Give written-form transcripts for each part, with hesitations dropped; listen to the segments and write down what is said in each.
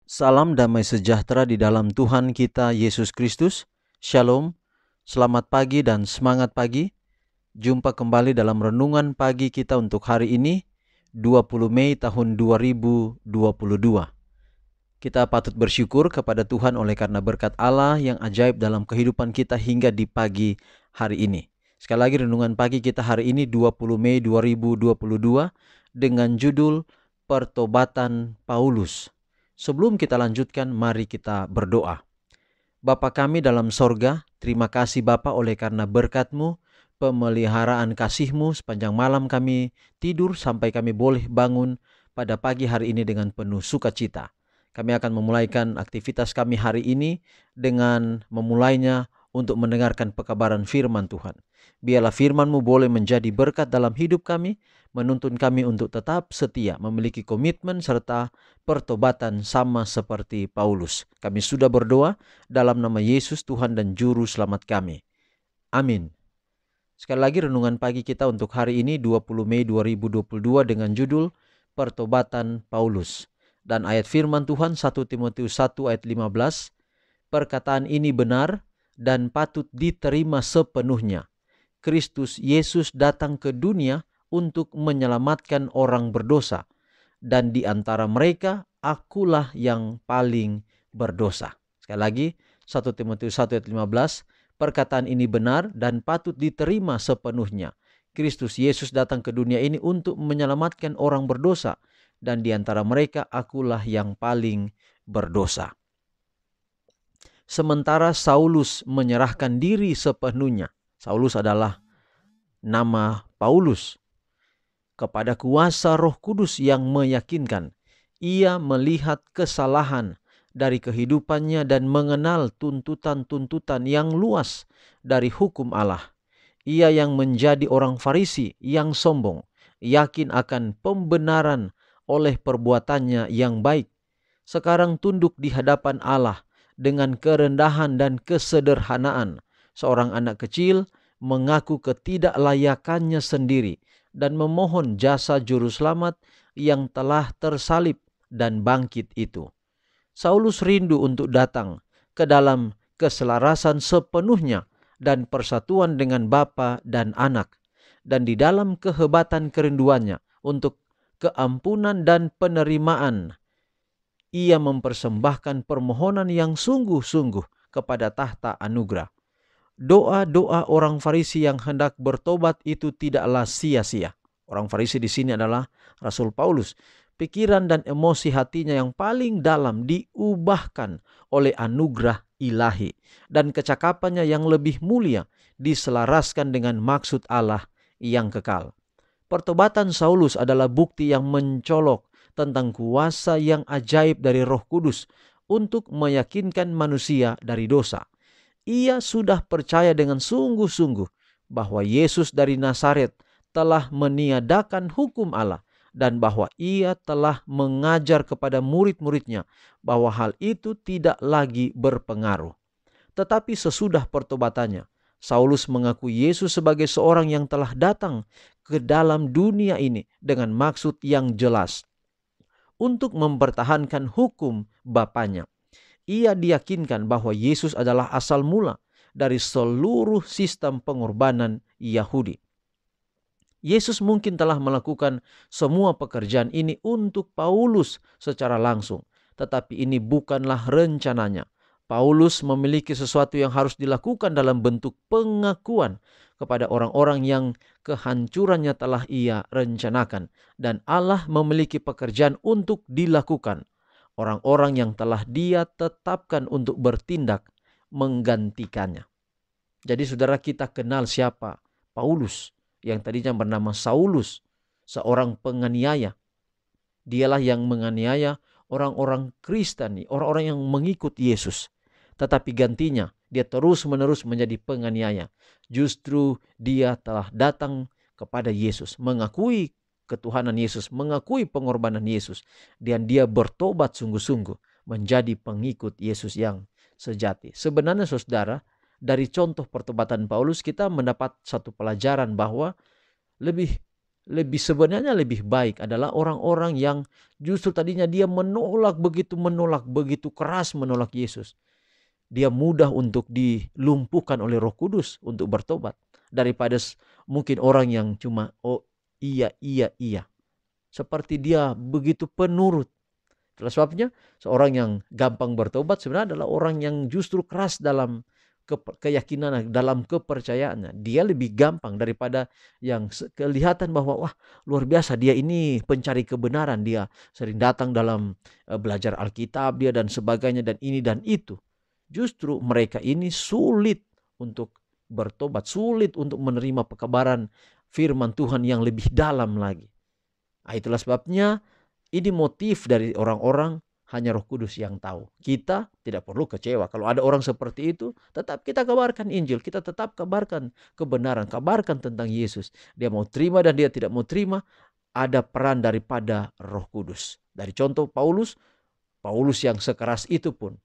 Salam damai sejahtera di dalam Tuhan kita Yesus Kristus. Shalom, selamat pagi dan semangat pagi. Jumpa kembali dalam renungan pagi kita untuk hari ini, 20 Mei tahun 2022. Kita patut bersyukur kepada Tuhan oleh karena berkat Allah yang ajaib dalam kehidupan kita hingga di pagi hari ini. Sekali lagi renungan pagi kita hari ini 20 Mei 2022 dengan judul Pertobatan Paulus. Sebelum kita lanjutkan, mari kita berdoa. Bapa kami dalam sorga, terima kasih Bapa oleh karena berkat-Mu, pemeliharaan kasih-Mu sepanjang malam kami tidur sampai kami boleh bangun pada pagi hari ini dengan penuh sukacita. Kami akan memulaikan aktivitas kami hari ini dengan memulainya untuk mendengarkan pekabaran firman Tuhan. Biarlah firman-Mu boleh menjadi berkat dalam hidup kami, menuntun kami untuk tetap setia, memiliki komitmen serta pertobatan sama seperti Paulus. Kami sudah berdoa dalam nama Yesus Tuhan dan Juru Selamat kami. Amin. Sekali lagi renungan pagi kita untuk hari ini 20 Mei 2022 dengan judul Pertobatan Paulus. Dan ayat firman Tuhan 1 Timotius 1 ayat 15, perkataan ini benar dan patut diterima sepenuhnya. Kristus Yesus datang ke dunia untuk menyelamatkan orang berdosa, dan di antara mereka akulah yang paling berdosa. Sekali lagi, 1 Timotius 1 ayat 15, perkataan ini benar dan patut diterima sepenuhnya. Kristus Yesus datang ke dunia ini untuk menyelamatkan orang berdosa, dan di antara mereka akulah yang paling berdosa. Sementara Saulus menyerahkan diri sepenuhnya. Saulus adalah nama Paulus. Kepada kuasa Roh Kudus yang meyakinkan, ia melihat kesalahan dari kehidupannya dan mengenal tuntutan-tuntutan yang luas dari hukum Allah. Ia yang menjadi orang Farisi yang sombong, yakin akan pembenaran oleh perbuatannya yang baik, sekarang tunduk di hadapan Allah dengan kerendahan dan kesederhanaan. Seorang anak kecil mengaku ketidaklayakannya sendiri dan memohon jasa juru selamat yang telah tersalib dan bangkit itu. Saulus rindu untuk datang ke dalam keselarasan sepenuhnya dan persatuan dengan Bapa dan Anak, dan di dalam kehebatan kerinduannya untuk keampunan dan penerimaan, ia mempersembahkan permohonan yang sungguh-sungguh kepada tahta anugerah. Doa-doa orang Farisi yang hendak bertobat itu tidaklah sia-sia. Orang Farisi di sini adalah Rasul Paulus. Pikiran dan emosi hatinya yang paling dalam diubahkan oleh anugerah ilahi, dan kecakapannya yang lebih mulia diselaraskan dengan maksud Allah yang kekal. Pertobatan Saulus adalah bukti yang mencolok tentang kuasa yang ajaib dari Roh Kudus untuk meyakinkan manusia dari dosa. Ia sudah percaya dengan sungguh-sungguh bahwa Yesus dari Nazaret telah meniadakan hukum Allah, dan bahwa ia telah mengajar kepada murid-muridnya bahwa hal itu tidak lagi berpengaruh. Tetapi sesudah pertobatannya, Saulus mengakui Yesus sebagai seorang yang telah datang ke dalam dunia ini dengan maksud yang jelas untuk mempertahankan hukum Bapanya. Ia diyakinkan bahwa Yesus adalah asal mula dari seluruh sistem pengorbanan Yahudi. Yesus mungkin telah melakukan semua pekerjaan ini untuk Paulus secara langsung, tetapi ini bukanlah rencananya. Paulus memiliki sesuatu yang harus dilakukan dalam bentuk pengakuan kepada orang-orang yang kehancurannya telah ia rencanakan, dan Allah memiliki pekerjaan untuk dilakukan. Orang-orang yang telah dia tetapkan untuk bertindak menggantikannya. Jadi saudara, kita kenal siapa Paulus yang tadinya bernama Saulus, seorang penganiaya. Dialah yang menganiaya orang-orang Kristen, orang-orang yang mengikut Yesus. Tetapi gantinya dia terus-menerus menjadi penganiaya. Justru dia telah datang kepada Yesus, mengakui ketuhanan Yesus, mengakui pengorbanan Yesus, dan dia bertobat sungguh-sungguh menjadi pengikut Yesus yang sejati. Sebenarnya saudara, dari contoh pertobatan Paulus kita mendapat satu pelajaran bahwa lebih sebenarnya lebih baik adalah orang-orang yang justru tadinya dia begitu keras menolak Yesus. Dia mudah untuk dilumpuhkan oleh Roh Kudus untuk bertobat daripada mungkin orang yang cuma iya. Seperti dia begitu penurut. Itulah sebabnya seorang yang gampang bertobat sebenarnya adalah orang yang justru keras dalam keyakinan, dalam kepercayaannya. Dia lebih gampang daripada yang kelihatan bahwa wah luar biasa, dia ini pencari kebenaran, dia sering datang dalam belajar Alkitab dia dan sebagainya dan ini dan itu. Justru mereka ini sulit untuk bertobat, sulit untuk menerima pekabaran firman Tuhan yang lebih dalam lagi. Itulah sebabnya ini motif dari orang-orang hanya Roh Kudus yang tahu. Kita tidak perlu kecewa. Kalau ada orang seperti itu, tetap kita kabarkan Injil. Kita tetap kabarkan kebenaran. Kabarkan tentang Yesus. Dia mau terima dan dia tidak mau terima. Ada peran daripada Roh Kudus. Dari contoh Paulus yang sekeras itu pun,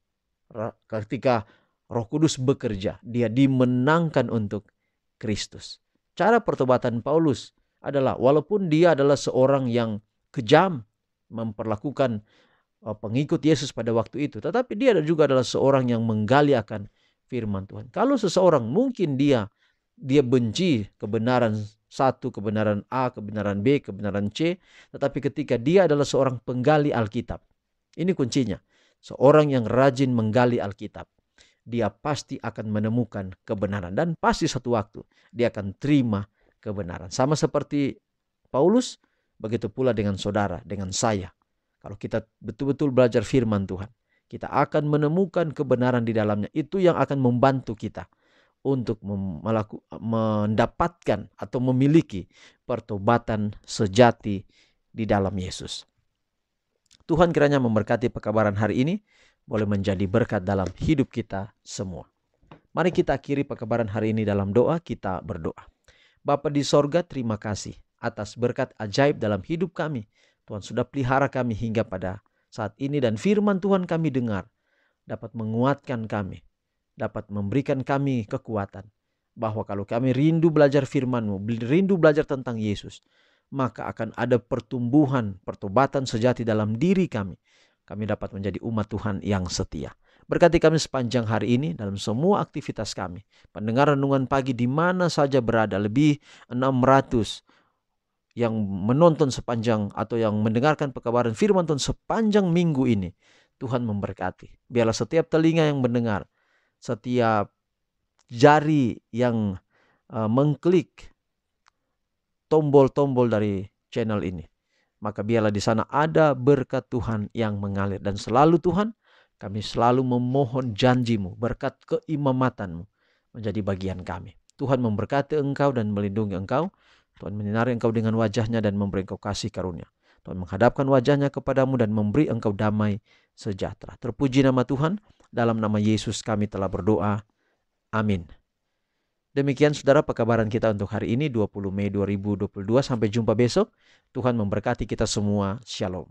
ketika Roh Kudus bekerja, dia dimenangkan untuk Kristus. Cara pertobatan Paulus adalah walaupun dia adalah seorang yang kejam memperlakukan pengikut Yesus pada waktu itu, tetapi dia juga adalah seorang yang menggali akan firman Tuhan. Kalau seseorang mungkin dia benci kebenaran satu, kebenaran A, kebenaran B, kebenaran C, tetapi ketika dia adalah seorang penggali Alkitab, ini kuncinya. Seorang yang rajin menggali Alkitab, dia pasti akan menemukan kebenaran dan pasti satu waktu dia akan terima kebenaran. Sama seperti Paulus, begitu pula dengan saudara, dengan saya. Kalau kita betul-betul belajar firman Tuhan, kita akan menemukan kebenaran di dalamnya. Itu yang akan membantu kita untuk mendapatkan atau memiliki pertobatan sejati di dalam Yesus. Tuhan kiranya memberkati pekabaran hari ini, boleh menjadi berkat dalam hidup kita semua. Mari kita akhiri pekabaran hari ini dalam doa. Kita berdoa. Bapa di sorga, terima kasih atas berkat ajaib dalam hidup kami. Tuhan sudah pelihara kami hingga pada saat ini, dan firman Tuhan kami dengar dapat menguatkan kami, dapat memberikan kami kekuatan bahwa kalau kami rindu belajar firman-Mu, rindu belajar tentang Yesus, maka akan ada pertumbuhan, pertobatan sejati dalam diri kami. Kami dapat menjadi umat Tuhan yang setia. Berkati kami sepanjang hari ini dalam semua aktivitas kami. Pendengar renungan pagi di mana saja berada, lebih 600 yang menonton sepanjang atau yang mendengarkan pekabaran firman Tuhan sepanjang minggu ini. Tuhan memberkati. Biarlah setiap telinga yang mendengar, setiap jari yang mengklik tombol-tombol dari channel ini, maka biarlah di sana ada berkat Tuhan yang mengalir. Dan selalu Tuhan, kami selalu memohon janji-Mu, berkat keimamatan-Mu menjadi bagian kami. Tuhan memberkati Engkau dan melindungi Engkau. Tuhan menyinari Engkau dengan wajah-Nya dan memberi Engkau kasih karunia. Tuhan menghadapkan wajah-Nya kepadamu dan memberi Engkau damai sejahtera. Terpuji nama Tuhan. Dalam nama Yesus kami telah berdoa. Amin. Demikian saudara pekabaran kita untuk hari ini 20 Mei 2022. Sampai jumpa besok. Tuhan memberkati kita semua. Shalom.